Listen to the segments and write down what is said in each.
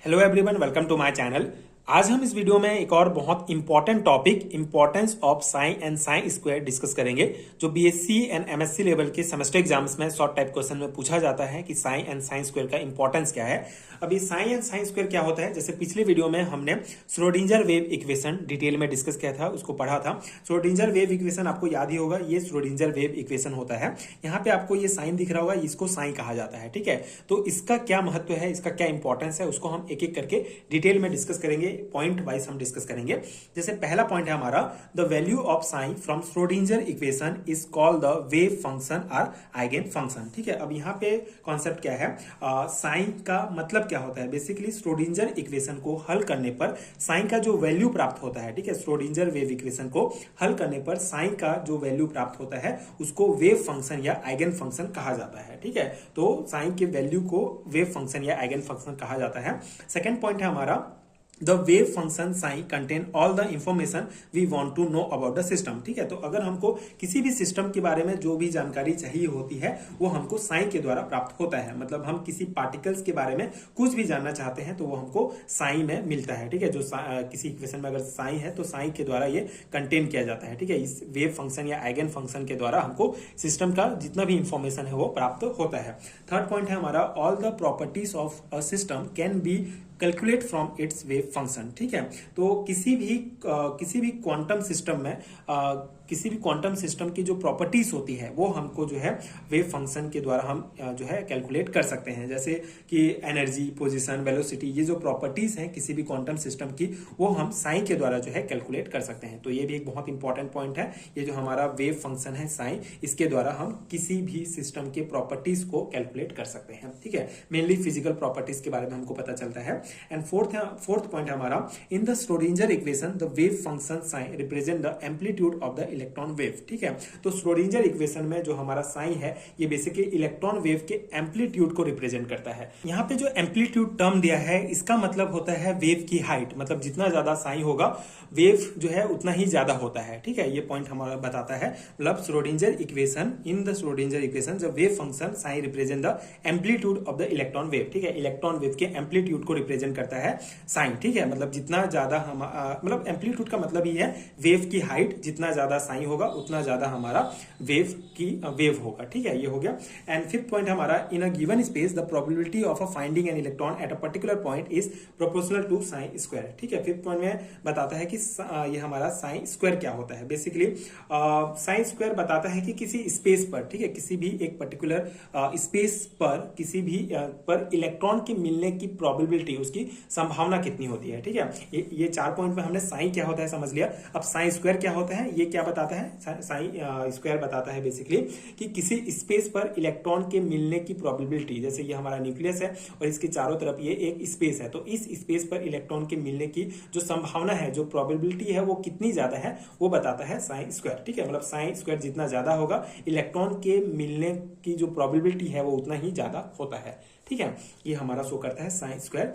Hello everyone, welcome to my channel. आज हम इस वीडियो में एक और बहुत important topic importance of psi and psi square discuss करेंगे, जो बीएससी एंड एमएससी लेवल के सेमेस्टर एग्जाम्स में शॉर्ट टाइप क्वेश्चन में पूछा जाता है कि साइन एंड साइन स्क्वायर का इंपॉर्टेंस क्या है। अभी साइन एंड साइन स्क्वायर क्या होता है, जैसे पिछले वीडियो में हमने श्रोडिंजर वेव इक्वेशन डिटेल में डिस्कस किया था, उसको पढ़ा था। श्रोडिंजर वेव इक्वेशन आपको याद ही होगा, ये श्रोडिंजर वेव इक्वेशन होता है। यहाँ पे आपको ये साइन दिख रहा होगा, इसको साइन कहा जाता है, ठीक है। तो इसका क्या महत्व है, इसका क्या इंपॉर्टेंस है, उसको हम एक एक करके डिटेल में डिस्कस करेंगे, पॉइंट वाइज हम डिस्कस करेंगे। जैसे पहला पॉइंट है हमारा, the value of sine from Schrödinger equation is called the wave function और आइगेन फंक्शन, ठीक है। अब यहाँ पे कॉन्सेप्ट क्या है, साइन का मतलब क्या होता है। बेसिकली श्रोडिंजर इक्वेशन को हल करने पर साइन का जो वैल्यू प्राप्त होता है, ठीक है, श्रोडिंजर वेव इक्वेशन को हल करने पर साइन का जो वैल्यू प्राप्त होता है उसको वेव फंक्शन या आइगेन फंक्शन कहा जाता है, ठीक है। तो साइन के वैल्यू को वेव फंक्शन या आइगेन फंक्शन कहा जाता है। सेकेंड पॉइंट है हमारा, the wave function psi contain all the information we want to know about the system, ठीक है। तो अगर हमको किसी भी सिस्टम के बारे में जो भी जानकारी चाहिए होती है वो हमको साइन के द्वारा प्राप्त होता है। मतलब हम किसी पार्टिकल्स के बारे में कुछ भी जानना चाहते हैं तो वो हमको साइन में मिलता है, ठीक है। जो किसी इक्वेशन में अगर साइन है तो साइन के द्वारा ये कंटेन किया जाता है, ठीक है। इस वेव फंक्शन या आइगेन फंक्शन के द्वारा हमको सिस्टम का जितना भी इंफॉर्मेशन है वो प्राप्त होता है। थर्ड पॉइंट है हमारा, all the properties of a system can be calculate from its wave function, ठीक है। तो किसी भी क्वांटम सिस्टम में किसी भी क्वांटम सिस्टम की जो प्रॉपर्टीज होती है वो हमको जो है वेव फंक्शन के द्वारा हम जो है कैलकुलेट कर सकते हैं। जैसे कि एनर्जी, पोजीशन, वेलोसिटी, ये जो प्रॉपर्टीज हैं किसी भी क्वांटम सिस्टम की, वो हम साइन के द्वारा जो है कैलकुलेट कर सकते हैं। तो ये भी एक बहुत इंपॉर्टेंट पॉइंट है। ये जो हमारा वेव फंक्शन है साइन, इसके द्वारा हम किसी भी सिस्टम के प्रॉपर्टीज को कैलकुलेट कर सकते हैं, ठीक है। मेनली फिजिकल प्रॉपर्टीज के बारे में हमको पता चलता है। एंड फोर्थ पॉइंट हमारा, in the Schrödinger equation the wave function sign represent the amplitude of the electron wave, ठीक है। तो श्रोडिंजर इक्वेशन में जो हमारा साइन है ये बेसिकली इलेक्ट्रॉन वेव के एम्पलीट्यूड को रिप्रेजेंट करता है। यहाँ पे जो एम्पलीट्यूड टर्म दिया है इसका मतलब होता है वेव की हाइट, मतलब जितना ज्यादा साइन होगा वेव जो है उतना ही ज्यादा होता है, ठीक है। ये पॉइंट हमारा बताता है, मतलब Schrödinger equation, in the Schrödinger equation the wave function sign represent the amplitude of the electron wave, ठीक है। इलेक्ट्रॉन वेव के एम्पलीट्यूड को रिप्रेजेंट करता है साइन, ठीक है। मतलब जितना ज्यादा हम मतलब एम्पलीट्यूड का मतलब ही है वेव की हाइट, जितना ज्यादा साइन होगा उतना ज्यादा हमारा वेव होगा, ठीक है। ये हो गया। एंड फिफ्थ पॉइंट हमारा, in a given space the probability of a finding an electron at a particular point is proportional to psi square, ठीक है। फिफ्थ पॉइंट में बताता है कि ये हमारा साइन स्क्वायर क्या होता है। बेसिकली साइन स्क्वायर बताता है कि किसी स्पेस पर, ठीक है, किसी भी एक पर्टिकुलर स्पेस पर किसी भी पर इलेक्ट्रॉन के मिलने की प्रोबेबिलिटी, उसकी संभावना कितनी होती है, ठीक है। ये 4 पॉइंट में हमने साइन क्या होता है समझ लिया। अब साइन स्क्वायर क्या होता है, ये क्या बताता है, साइन स्क्वायर बताता है बेसिकली कि किसी स्पेस पर इलेक्ट्रॉन के मिलने की प्रोबेबिलिटी, जैसे ये हमारा न्यूक्लियस है और इसके चारों तरफ ये एक स्पेस है, तो इस स्पेस पर इलेक्ट्रॉन के मिलने की जो संभावना है, जो प्रोबेबिलिटी है, वो कितनी ज्यादा है वो बताता है साइन स्क्वायर, ठीक है। मतलब साइन स्क्वायर जितना ज्यादा होगा इलेक्ट्रॉन के मिलने की जो प्रोबेबिलिटी है वो उतना ही ज्यादा होता है, ठीक है। ये हमारा शो करता है sine square.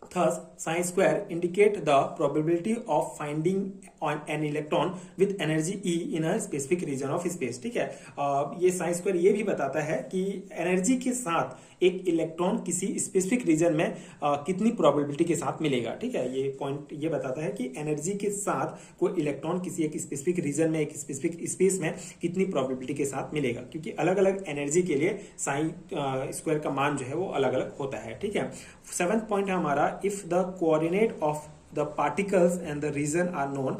Thus, sin square indicate the probability of finding on an electron with energy E in a specific region of space, ठीक है। ये sin square ये भी बताता है कि एनर्जी के साथ एक इलेक्ट्रॉन किसी स्पेसिफिक रीजन में कितनी प्रोबेबिलिटी के साथ मिलेगा, ठीक है। ये पॉइंट ये बताता है कि एनर्जी के साथ कोई इलेक्ट्रॉन किसी एक स्पेसिफिक रीजन में, एक स्पेसिफिक स्पेस में कितनी प्रोबेबिलिटी के साथ मिलेगा, क्योंकि अलग अलग एनर्जी के लिए साइन स्क्वायर का मान जो है वो अलग अलग होता है, ठीक है। 7th पॉइंट है हमारा, if the coordinate of the particles and the region are known,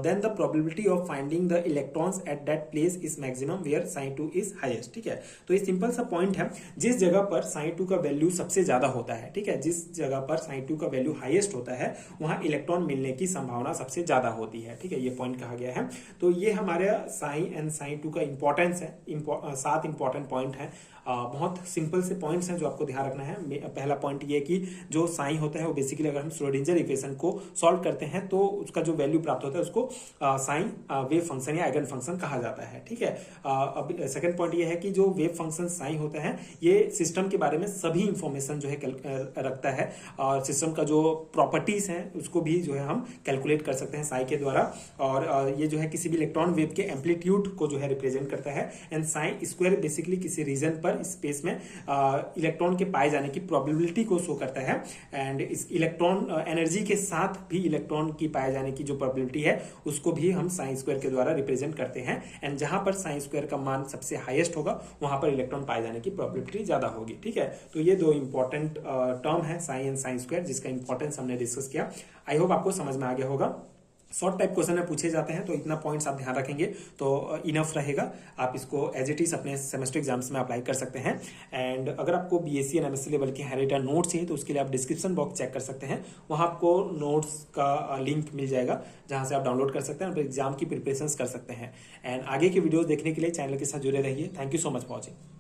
then the probability of finding the electrons at that place is maximum where sin 2 is highest, ठीक है। तो ये सिंपल सा पॉइंट है, जिस जगह पर sin 2 का वैल्यू सबसे ज्यादा होता है, ठीक है, जिस जगह पर sin 2 का वैल्यू हाईएस्ट होता है वहां इलेक्ट्रॉन मिलने की संभावना सबसे ज्यादा होती है, ठीक है। ये पॉइंट कहा गया है। तो ये हमारे साइन एंड साइन 2 का इंपॉर्टेंस है। 7 इंपॉर्टेंट पॉइंट है, बहुत सिंपल से पॉइंट्स हैं जो आपको ध्यान रखना है। पहला पॉइंट ये कि जो साइन होता है वो बेसिकली अगर हम श्रोडिंजर इक्वेशन को सॉल्व करते हैं तो उसका जो वैल्यू प्राप्त होता है उसको साइन वेव फंक्शन या आइगन फंक्शन कहा जाता है, ठीक है। अब सेकंड पॉइंट ये है कि जो वेव फंक्शन साइन होता है ये सिस्टम के बारे में सभी इंफॉर्मेशन जो है रखता है, और सिस्टम का जो प्रॉपर्टीज है उसको भी जो है हम कैलकुलेट कर सकते हैं साइन के द्वारा। और ये जो है किसी भी इलेक्ट्रॉन वेव के एम्पलीट्यूड को जो है रिप्रेजेंट करता है। एंड साइन स्क्वायर बेसिकली किसी रीजन पर नंबर स्पेस में इलेक्ट्रॉन के पाए जाने की प्रोबेबिलिटी को शो करता है। एंड इस इलेक्ट्रॉन एनर्जी के साथ भी इलेक्ट्रॉन की पाए जाने की जो प्रोबेबिलिटी है उसको भी हम साइन स्क्वायर के द्वारा रिप्रेजेंट करते हैं। एंड जहां पर साइन स्क्वायर का मान सबसे हाईएस्ट होगा वहां पर इलेक्ट्रॉन पाए जाने की प्रोबेबिलिटी ज्यादा होगी। ठीक है, तो ये दो इंपॉर्टेंट टर्म है साइन एंड साइन स्क्वायर, जिसका इंपॉर्टेंस हमने डिस्कस किया। आई होप आपको समझ में आ गया होगा। शॉर्ट टाइप क्वेश्चन में पूछे जाते हैं तो इतना पॉइंट्स आप ध्यान रखेंगे तो इनफ रहेगा। आप इसको एज इट इज अपने सेमेस्टर एग्जाम्स में अप्लाई कर सकते हैं। एंड अगर आपको बीएससी एंड एमएससी लेवल के हैंडरिटन नोट्स चाहिए तो उसके लिए आप डिस्क्रिप्शन बॉक्स चेक कर सकते हैं, वहां आपको नोट्स का लिंक मिल जाएगा जहां से आप डाउनलोड कर सकते हैं और एग्जाम की प्रिपरेशन कर सकते हैं। एंड आगे की वीडियो देखने के लिए चैनल के साथ जुड़े रहिए। Thank you so much for watching.